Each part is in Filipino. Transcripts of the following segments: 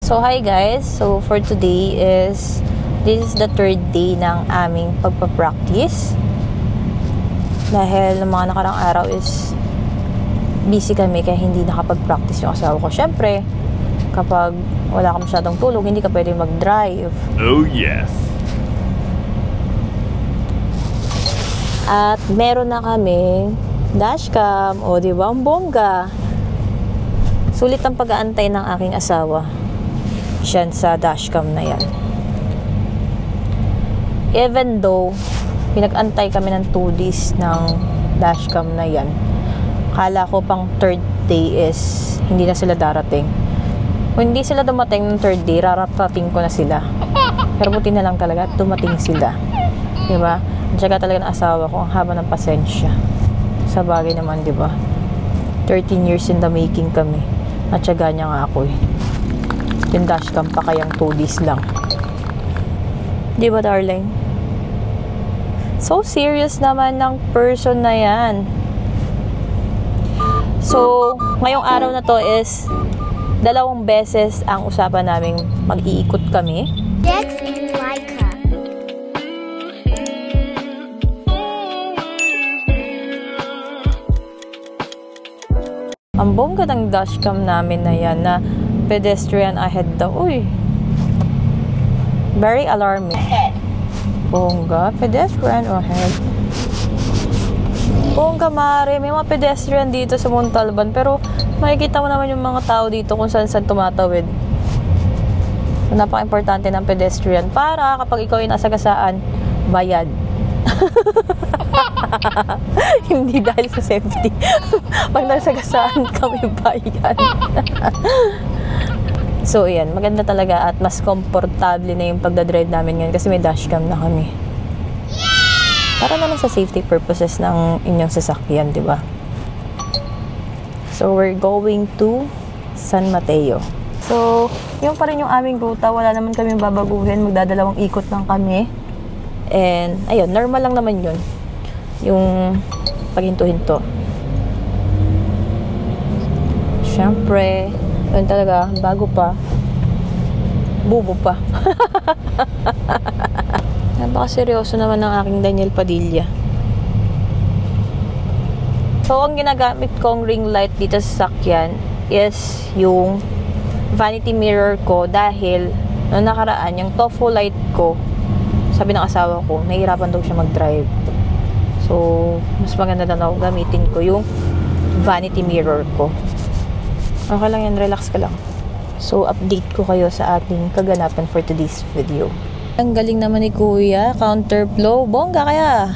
So hi guys, so for today is this is the third day ng aming pagpa-practice. Dahil ng mga nakarang araw is busy kami kaya hindi nakapag-practice yung asawa ko. Syempre, kapag wala ka masyadong tulog, hindi ka pwede mag-drive. Oh yes! At meron na kaming dashcam. O diba, ang bongga. Sulit ang pag-aantay ng aking asawa siyan sa dashcam na yan. Even though pinag-antay kami ng 2 days ng dashcam na yan, kala ko pang 3rd day is hindi na sila darating. Kung hindi sila dumating ng 3rd day, rarating ko na sila. Pero buti na lang talaga dumating sila, diba? Tsaka talaga ng asawa ko ang haba ng pasensya. Sa bagay naman, diba? 13 years in the making kami. At syaga niya nga ako eh. Yung dashcam pa kayang 2 days lang. Di ba, darling? So serious naman ng person na yan. So, ngayong araw na to is 2 beses ang usapan naming mag-iikot kami. Dex and Laika. Ang bongga ng dashcam namin na yan na pedestrian ahead daw. Uy. Very alarming. Bongga, pedestrian ahead. Bongga, mare. May mga pedestrian dito sa Montalban. Pero makikita mo naman yung mga tao dito kung saan-saan tumatawid. So, napaka-importante ng pedestrian para kapag ikaw ay nasagasaan, bayad. Hindi dahil sa safety. Pag nasagasaan kami, bayad. So yan, maganda talaga at mas komportable na yung pagdadrive namin ngayon kasi may dashcam na kami. Para naman sa safety purposes ng inyong sasakyan, di ba? So we're going to San Mateo. So yung pa rin yung aming ruta, wala naman kami babaguhin, magdadalawang ikot lang kami. And, ayun, normal lang naman yun. Yung paghinto-hinto. Siyempre, yun talaga, bago pa, bubo pa. Napaka-seryoso naman ng aking Daniel Padilla. So, ang ginagamit kong ring light dito sa sasakyan is yung vanity mirror ko dahil noong nakaraan, yung tofu light ko, sabi ng asawa ko, nahihirapan daw siya mag-drive. So, mas maganda na daw gamitin ko yung vanity mirror ko. Okay lang yan, relax ka lang. So, update ko kayo sa ating kaganapan for today's video. Ang galing naman ni Kuya, counterflow. Bongga kaya!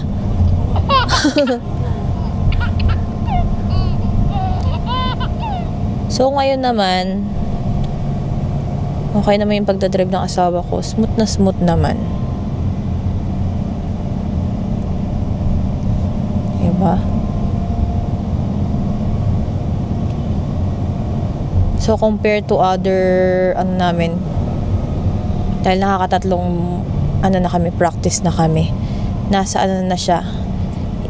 So, ngayon naman, okay naman yung pagdadrive ng asawa ko. Smooth naman. Diba? So, compared to other, namin, dahil nakakatatlong, na kami, practice na kami. Nasa, na siya,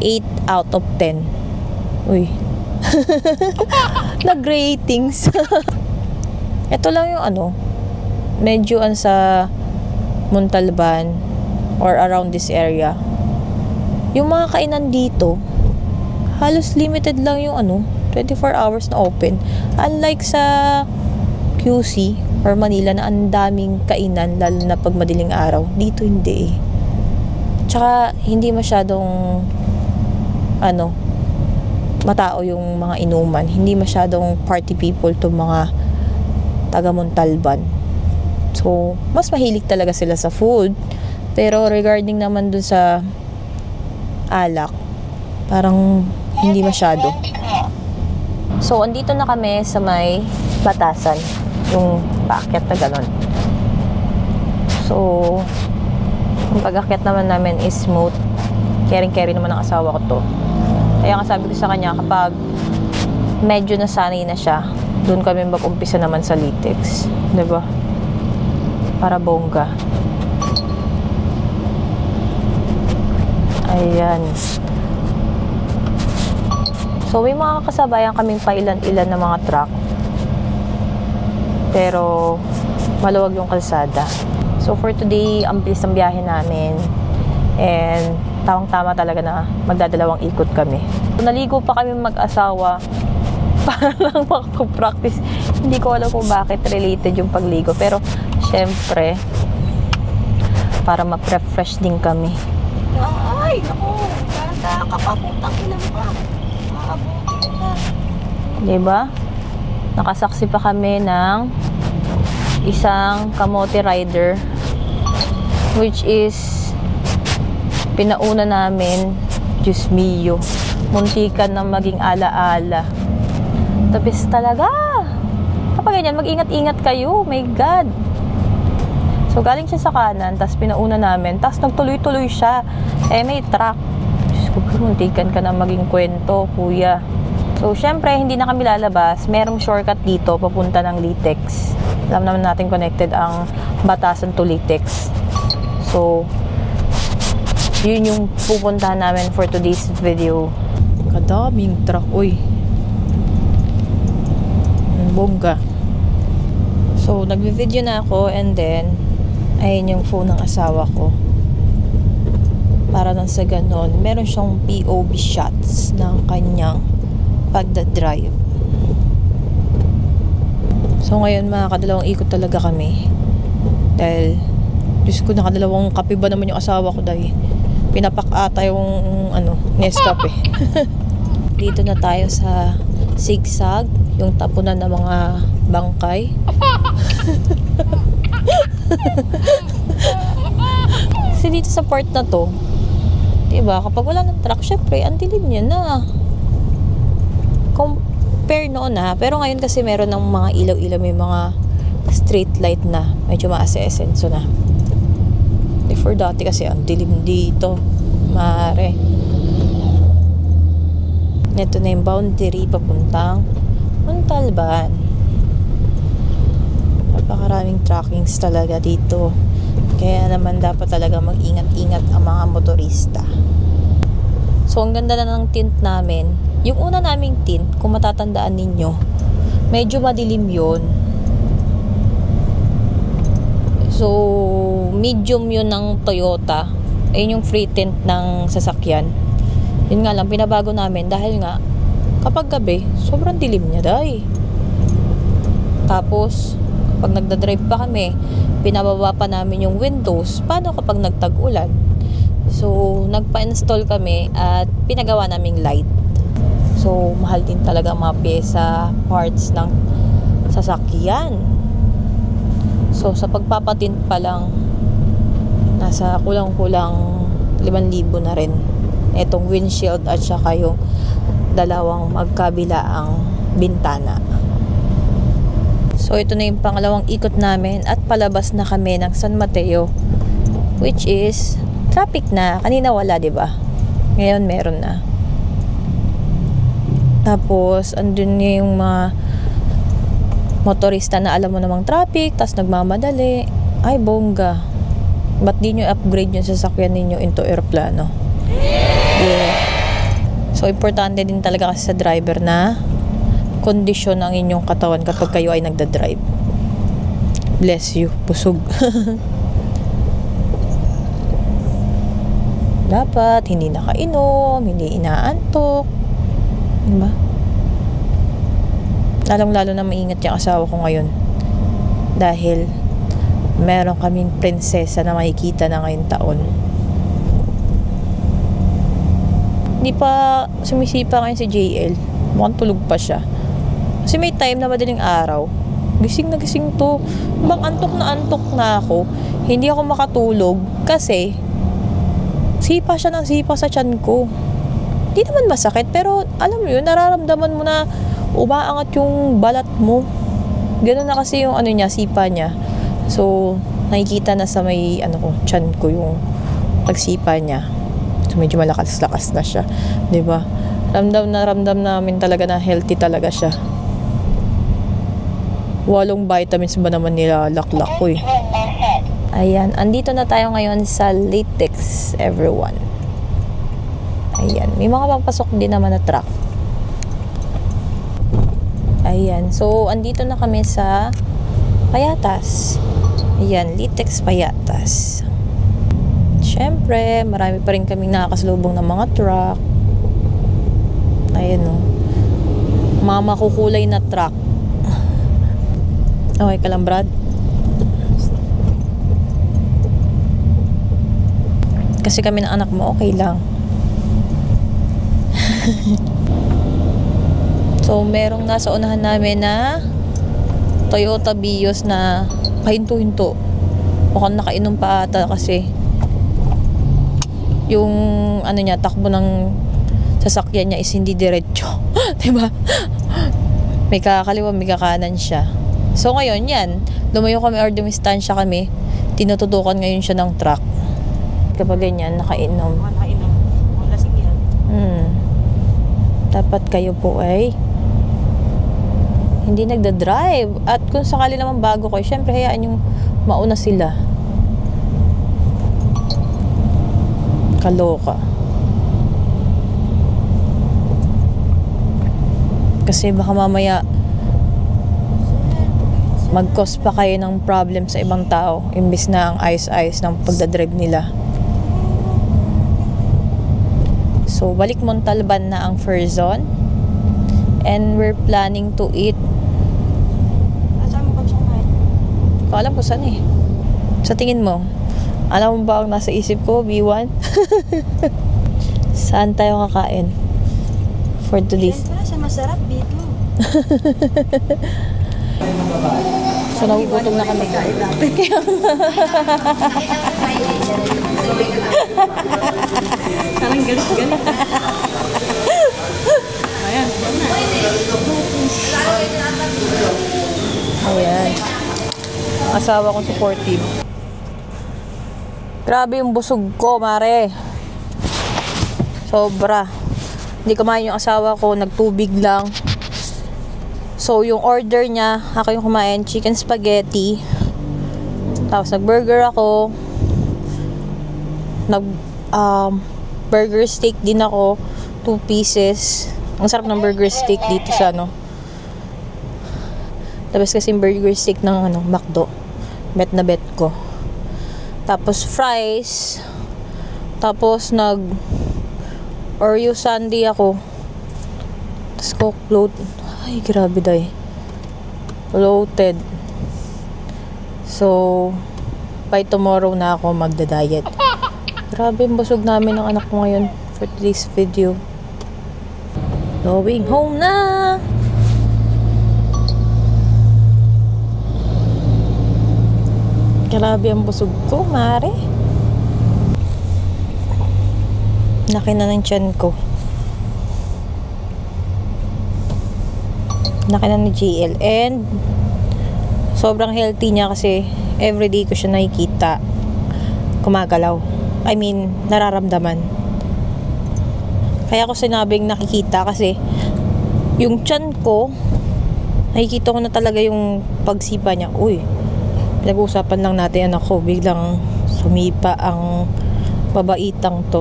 8 out of 10. Uy. Nag-ratings. Ito lang yung, medyo sa Montalban, or around this area. Yung mga kainan dito, halos limited lang yung 24 hours na open. Unlike sa QC or Manila na ang daming kainan, lalo na pag madaling araw. Dito hindi eh. Tsaka hindi masyadong matao yung mga inuman. Hindi masyadong party people to mga taga Montalban. So, mas mahilig talaga sila sa food. Pero regarding naman dun sa alak, parang hindi masyado. So, andito na kami sa may batasan. Yung paakyat na ganon. So, yung pag-akyat naman namin is smooth. Caring-carry naman ang asawa ko to. Kaya nga sabi ko sa kanya, kapag medyo nasanay na siya, doon kami mag-umpisa naman sa latex. Diba? Para bongga. Ayan. So, may mga kasabayan kaming pailan-ilan na mga truck. Pero, maluwag yung kalsada. So for today, ang bilis ng biyahe namin. And tamang-tama talaga na magdadalawang ikot kami. So, naligo pa kami mag-asawa para lang makapag-practice. Hindi ko alam kung bakit related yung pagligo. Pero syempre, para ma-refresh din kami. Ay, naku, ganda, kapaputang ilan pa. Makabuti na. Diba? Nakasaksi pa kami ng isang kamote rider, which is pinauna namin. Diyos mio, muntikan na maging ala-ala. Tapos talaga, kapag ganyan, mag-ingat-ingat kayo. My God. So, galing siya sa kanan, tapos pinauna namin, tapos nagtuloy-tuloy siya. May truck. Diyos ko, muntikan ka na maging kwento, kuya. So, syempre, hindi na kami lalabas. Merong shortcut dito, papunta ng Litex. Alam naman natin connected ang Batasan to Litex. So, yun yung pupuntahan namin for today's video. Kadaming truck, uy. Bongga. So, nagvi-video na ako and then, ayun yung phone ng asawa ko. Para nang sa ganon, meron siyang POV shots ng kanyang pagdadrive. So ngayon makakadalawang ikot talaga kami. Dahil, Diyos ko, nakadalawang kape ba naman yung asawa ko dahil pinapak ata yung Nescafe. Dito na tayo sa Sigsag, yung tapunan ng mga bangkay. Kasi dito sa part na to, diba, kapag wala ng truck, syempre, ang dilim niya na. Compare noon na, pero ngayon kasi meron ng mga ilaw-ilaw, may mga street light na, medyo maase-esenso na. Before dati kasi, ang dilim dito, mare. Ito na yung boundary papuntang Montalban. Napakaraming trackings talaga dito. Kaya naman dapat talaga mag-ingat-ingat ang mga motorista. So, ang ganda na ng tint namin. Yung una naming tint, kung matatandaan ninyo, medyo madilim yun. So, medium yun ng Toyota. Ayun yung free tint ng sasakyan. Yun nga lang, pinabago namin dahil nga, kapag gabi, sobrang dilim niya dahil. Tapos, kapag nagdadrive pa kami, pinababa pa namin yung windows. Paano kapag nagtag-ulan? So, nagpa-install kami at pinagawa naming light. So, mahal din talaga mga pyesa, parts ng sasakyan. So, sa pagpapatint pa lang, nasa kulang-kulang 5,000 na rin. Itong windshield at saka yung dalawang magkabilaang bintana. So, ito na yung pangalawang ikot namin at palabas na kami ng San Mateo, which is traffic na. Kanina wala, diba? Ngayon meron na. Tapos, andun yung mga motorista na alam mo namang traffic, tas nagmamadali. Ay, bongga. Ba't di nyo upgrade yung sasakyan ninyo into aeroplano? Yeah. So, importante din talaga kasi sa driver na kondisyon ang inyong katawan kapag kayo ay nagdadrive. Bless you. Busog. Dapat hindi nakainom, hindi inaantok. Diba? Lalong-lalo na maingat yung asawa ko ngayon. Dahil meron kaming prinsesa na makikita na ngayong taon. Hindi pa sumisipa ngayon si JL. Mukhang tulog pa siya. Kasi may time na madaling araw. Gising na gising to. Bang antok na ako. Hindi ako makatulog kasi sipa siya ng sipa sa tiyan ko. Hindi naman masakit, pero alam mo yun, nararamdaman mo na umaangat yung balat mo. Ganun na kasi yung niya, sipa niya. So, nakikita na sa may tiyan ko yung pagsipa niya. So, medyo malakas-lakas na siya. 'Di ba? Ramdam namin talaga na healthy talaga siya. 8 vitamins ba naman nilalaklak ko eh. Ayan, andito na tayo ngayon sa Litex, everyone. Ayan, may mga papasok din naman na truck. Ayan, so andito na kami sa payatas. Ayan, Litex payatas. Siyempre, marami pa rin kaming nakakasalubong ng mga truck. Ayan o. Mga makukulay na truck. Okay ka lang, Brad? Kasi kami ng anak mo, okay lang. So, merong nasa unahan namin na Toyota Vios na pahinto-hinto. Mukhang nakainom pa ata kasi yung ano niya, takbo ng sasakyan niya is hindi diretso. Diba? May kakaliwa, may kakanan siya. So ngayon yan, lumayo kami or dumistansya kami, tinututukan ngayon siya ng truck. Kapag ganyan, nakainom. Nakainom. Lasing yan. Dapat kayo po ay hindi nagda-drive. At kung sakali naman bago kayo, syempre hayaan yung mauna sila. Kaloka. Kasi baka mamaya mag-cause pa kayo ng problem sa ibang tao imbis na ang ayos-ayos ng pagdadrive nila. So, balik Montalban na ang Furzon. And we're planning to eat. Saan mo ba siya kumain? Hindi ko alam kung saan eh. Sa tingin mo, alam mo ba ang nasa isip ko, B1? Saan tayo kakain? For today's. Siyempre, sa masarap dito. So, nagugutom na kami. Saling galit-galit. Ayan. Ayan. Asawa kong supportive. Grabe yung busog ko, mare. Sobra. Hindi kumain yung asawa ko, nagtubig lang. So, yung order niya, ako yung kumain, chicken spaghetti. Tapos, nag-burger ako. Burger steak din ako. 2 pieces. Ang sarap ng burger steak dito sa ano. Tapos kasi burger steak ng McDo. Bet na bet ko. Tapos, fries. Tapos, Oreo sundae ako. Tapos, Coke float. Ay, grabe day. Bloated. So, by tomorrow na ako magda-diet. Grabe yung busog namin ng anak ko ngayon for today's video. Going home na! Grabe ang busog ko, mare. Laki na ng tiyan ko. Laki na ni JL. And sobrang healthy niya kasi everyday ko siya nakikita kumagalaw. I mean, nararamdaman. Kaya ko sinabing nakikita kasi yung tiyan ko, nakikita ko na talaga yung pagsipa niya. Uy, pinag-uusapan lang natin anak ko, biglang sumipa ang babaitang to.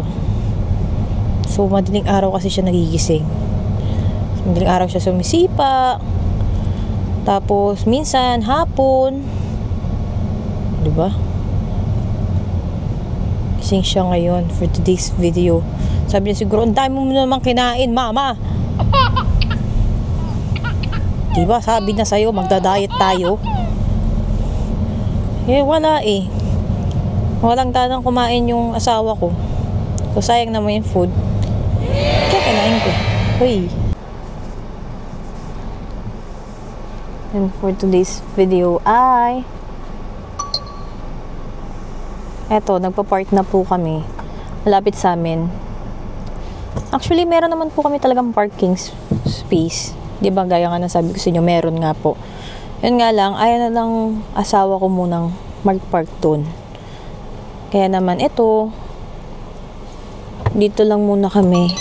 So, madaling araw kasi siya nagigising. Madaling araw siya sumisipa. Tapos, minsan, hapon. Diba? Gising siya ngayon for today's video. Sabi niya siguro, ang dami mo naman kinain, mama. Diba? Sabi na sa'yo, magda-diet tayo. Eh, wala eh. Walang tanang kumain yung asawa ko. So, sayang naman yung food. Kaya kinain ko. Uy. And for today's video ay eto, nagpa-park na po kami malapit sa amin. Actually, meron naman po kami talagang parking space. Di ba, gaya nga na sabi ko sa inyo, meron nga po. Yun nga lang, ayaw na lang asawa ko munang mag-park doon. Kaya naman, ito, dito lang muna kami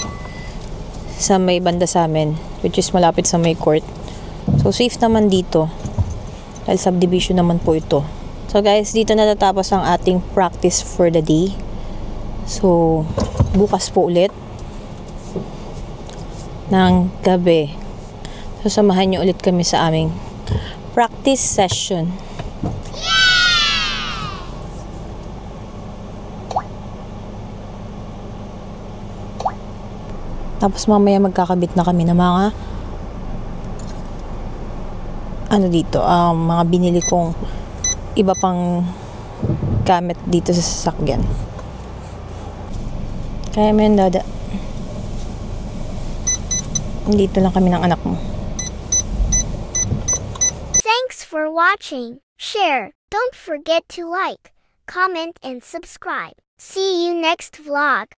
sa may banda sa amin, which is malapit sa may court. So, safe naman dito. Dahil subdivision naman po ito. So, guys, dito na natapos ang ating practice for the day. So, bukas po ulit ng gabi. So, samahan nyo ulit kami sa aming practice session. Tapos mamaya magkakabit na kami ng mga ano dito, mga binili kong iba pang gamit dito sa sasakyan. Kaya mo yun, Dada. Dito lang kami ng anak mo. Thanks for watching. Share. Don't forget to like, comment, and subscribe. See you next vlog.